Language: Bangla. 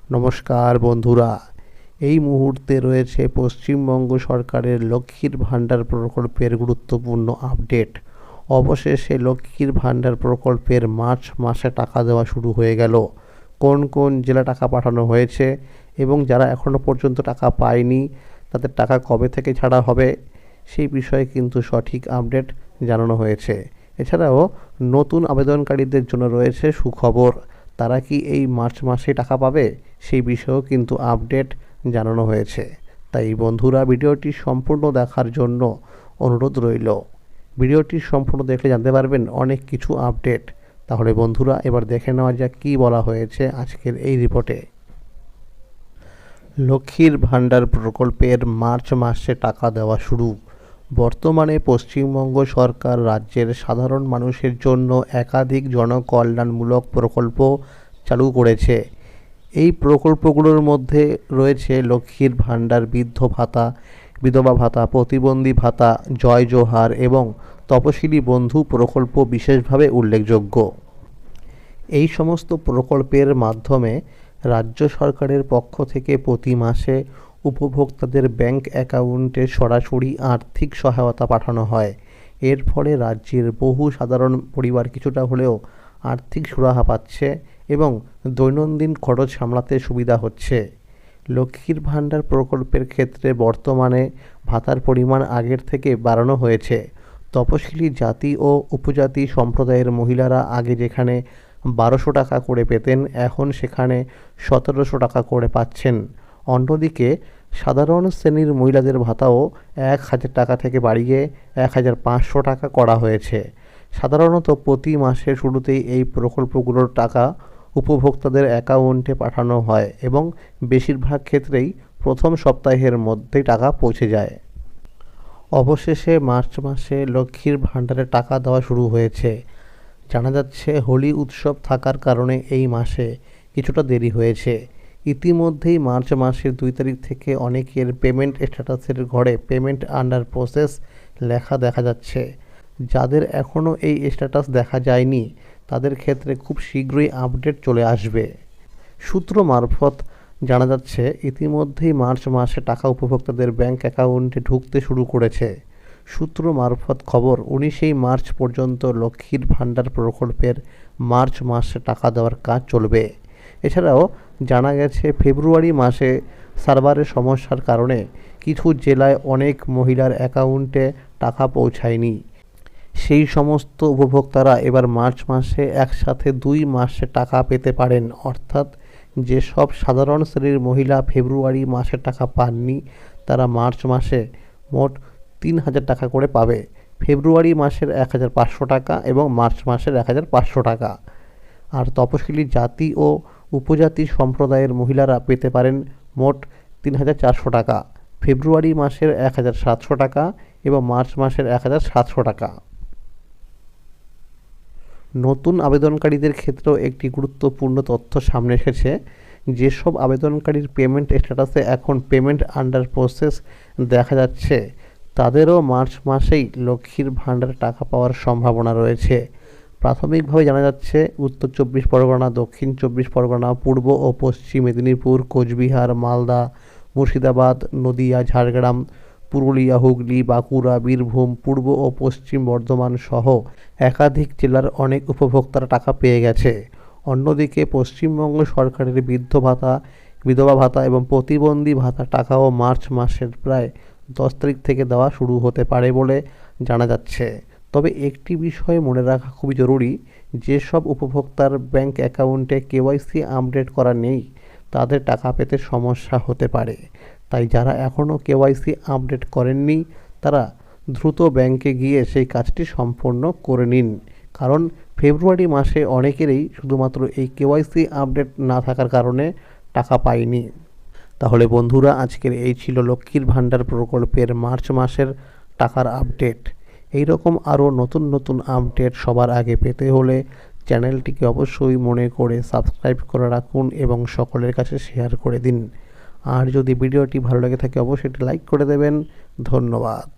নমস্কার বন্ধুরা, এই মুহূর্তে রয়েছে পশ্চিমবঙ্গ সরকারের লক্ষ্মীর ভাণ্ডার প্রকল্পের গুরুত্বপূর্ণ আপডেট। অবশেষে লক্ষ্মীর ভাণ্ডার প্রকল্পের মার্চ মাসে টাকা দেওয়া শুরু হয়ে গেল। কোন কোন জেলা টাকা পাঠানো হয়েছে এবং যারা এখনও পর্যন্ত টাকা পায়নি তাদের টাকা কবে থেকে ছাড়া হবে সেই বিষয়ে কিন্তু সঠিক আপডেট জানানো হয়েছে। এছাড়াও নতুন আবেদনকারীদের জন্য রয়েছে সুখবর। তারা কি এই মার্চ মাসে টাকা পাবে সেই বিষয়েও কিন্তু আপডেট জানানো হয়েছে। তাই বন্ধুরা, ভিডিওটি সম্পূর্ণ দেখার জন্য অনুরোধ রইল। ভিডিওটি সম্পূর্ণ দেখলে জানতে পারবেন অনেক কিছু আপডেট। তাহলে বন্ধুরা, এবার দেখে নেওয়া যাক কী বলা হয়েছে আজকের এই রিপোর্টে। লক্ষ্মীর ভাণ্ডার প্রকল্পের মার্চ মাসে টাকা দেওয়া শুরু। বর্তমানে পশ্চিমবঙ্গ সরকার রাজ্যের সাধারণ মানুষের জন্য একাধিক জনকল্যাণমূলক প্রকল্প চালু করেছে। এই প্রকল্পগুলোর মধ্যে রয়েছে লক্ষ্মীর ভাণ্ডার, বৃদ্ধ ভাতা, বিধবা ভাতা, প্রতিবন্ধী ভাতা, জয় জোহার এবং তপশিলি বন্ধু প্রকল্প বিশেষভাবে উল্লেখযোগ্য। এই সমস্ত প্রকল্পের মাধ্যমে রাজ্য সরকারের পক্ষ থেকে প্রতি মাসে উপভোক্তাদের ব্যাংক অ্যাকাউন্টে সরাসরি আর্থিক সহায়তা পাঠানো হয়। এর ফলে রাজ্যের বহু সাধারণ পরিবার কিছুটা হলেও আর্থিক সুরাহা পাচ্ছে এবং দৈনন্দিন খরচ সামলাতে সুবিধা হচ্ছে। লক্ষ্মীর ভাণ্ডার প্রকল্পের ক্ষেত্রে বর্তমানে ভাতার পরিমাণ আগের থেকে বাড়ানো হয়েছে। তপশিলি জাতি ও উপজাতি সম্প্রদায়ের মহিলারা আগে যেখানে 1200 টাকা করে পেতেন, এখন সেখানে 1700 টাকা করে পাচ্ছেন। অন্যদিকে সাধারণ শ্রেণীর মহিলাদের ভাতাও 1000 টাকা থেকে বাড়িয়ে 1500 টাকা করা হয়েছে। সাধারণত প্রতি মাসের শুরুতেই এই প্রকল্পগুলোর টাকা উপভোক্তাদের অ্যাকাউন্টে পাঠানো হয় এবং বেশিরভাগ ক্ষেত্রেই প্রথম সপ্তাহের মধ্যেই টাকা পৌঁছে যায়। অবশেষে মার্চ মাসে লক্ষ্মীর ভাণ্ডারে টাকা দেওয়া শুরু হয়েছে। জানা যাচ্ছে হোলি উৎসব থাকার কারণে এই মাসে কিছুটা দেরি হয়েছে। ইতিমধ্যেই মার্চ মাসের 2 তারিখ থেকে অনেকের পেমেন্ট স্ট্যাটাসের ঘরে পেমেন্ট আন্ডার প্রসেস লেখা দেখা যাচ্ছে। যাদের এখনও এই স্ট্যাটাস দেখা যায়নি তাদের ক্ষেত্রে খুব শীঘ্রই আপডেট চলে আসবে। সূত্র মারফত জানা যাচ্ছে ইতিমধ্যেই মার্চ মাসে টাকা উপভোক্তাদের ব্যাংক অ্যাকাউন্টে ঢুকতে শুরু করেছে। সূত্র মারফত খবর, 19 মার্চ পর্যন্ত লক্ষ্মীর ভাণ্ডার প্রকল্পের মার্চ মাসে টাকা দেওয়ার কাজ চলবে। এছাড়াও জানা গেছে ফেব্রুয়ারি মাসে সার্ভারের সমস্যার কারণে কিছু জেলায় অনেক মহিলার অ্যাকাউন্টে টাকা পৌঁছায়নি। সেই সমস্ত উপভোক্তারা এবার মার্চ মাসে একসাথে 2 মাসে টাকা পেতে পারেন। অর্থাৎ যেসব সাধারণ শ্রেণীর মহিলা ফেব্রুয়ারি মাসে টাকা পাননি তারা মার্চ মাসে মোট 3000 টাকা করে পাবে। ফেব্রুয়ারি মাসের 1500 টাকা এবং মার্চ মাসের 1500 টাকা। আর তপশিলি জাতি ও উপজাতি সম্প্রদায়ের মহিলারা পেতে পারেন মোট 3400 টাকা। ফেব্রুয়ারি মাসের 1700 টাকা এবং মার্চ মাসের 1700 টাকা। নতুন আবেদনকারীদের ক্ষেত্রেও একটি গুরুত্বপূর্ণ তথ্য সামনে এসেছে। যেসব আবেদনকারীর পেমেন্ট স্ট্যাটাসে এখন পেমেন্ট আন্ডার প্রসেস দেখা যাচ্ছে তাদেরও মার্চ মাসেই লক্ষ্মীর ভাণ্ডারে টাকা পাওয়ার সম্ভাবনা রয়েছে। প্রাথমিকভাবে জানা যাচ্ছে উত্তর 24 পরগনা, দক্ষিণ 24 পরগনা, পূর্ব ও পশ্চিম মেদিনীপুর, কোচবিহার, মালদা, মুর্শিদাবাদ, নদিয়া, ঝাড়গ্রাম, পুরুলিয়া, হুগলি, বাঁকুড়া, বীরভূম, পূর্ব ও পশ্চিম বর্ধমান সহ একাধিক জেলার অনেক উপভোক্তারা টাকা পেয়ে গেছে। অন্যদিকে পশ্চিমবঙ্গ সরকারের বৃদ্ধ ভাতা, বিধবা ভাতা এবং প্রতিবন্ধী ভাতা টাকাও মার্চ মাসের প্রায় 10 তারিখ থেকে দেওয়া শুরু হতে পারে বলে জানা যাচ্ছে। তবে একটি বিষয় মনে রাখা খুবই জরুরি, যেসব উপভোক্তার ব্যাংক অ্যাকাউন্টে কেওয়াইসি আপডেট করা নেই তাদের টাকা পেতে সমস্যা হতে পারে। তাই যারা এখনও কেওয়াইসি আপডেট করেননি তারা দ্রুত ব্যাংকে গিয়ে সেই কাজটি সম্পন্ন করে নিন। কারণ ফেব্রুয়ারি মাসে অনেকেরই শুধুমাত্র এই কেওয়াইসি আপডেট না থাকার কারণে টাকা পায়নি। তাহলে বন্ধুরা, আজকের এই ছিল লক্ষ্মীর ভাণ্ডার প্রকল্পের মার্চ মাসের টাকার আপডেট। এই রকম আরও নতুন নতুন আপডেট সবার আগে পেতে হলে চ্যানেলটিকে অবশ্যই মনে করে সাবস্ক্রাইব করে রাখুন এবং সকলের কাছে শেয়ার করে দিন। আর যদি ভিডিওটি ভালো লেগে থাকে অবশ্যই লাইক করে দেবেন। ধন্যবাদ।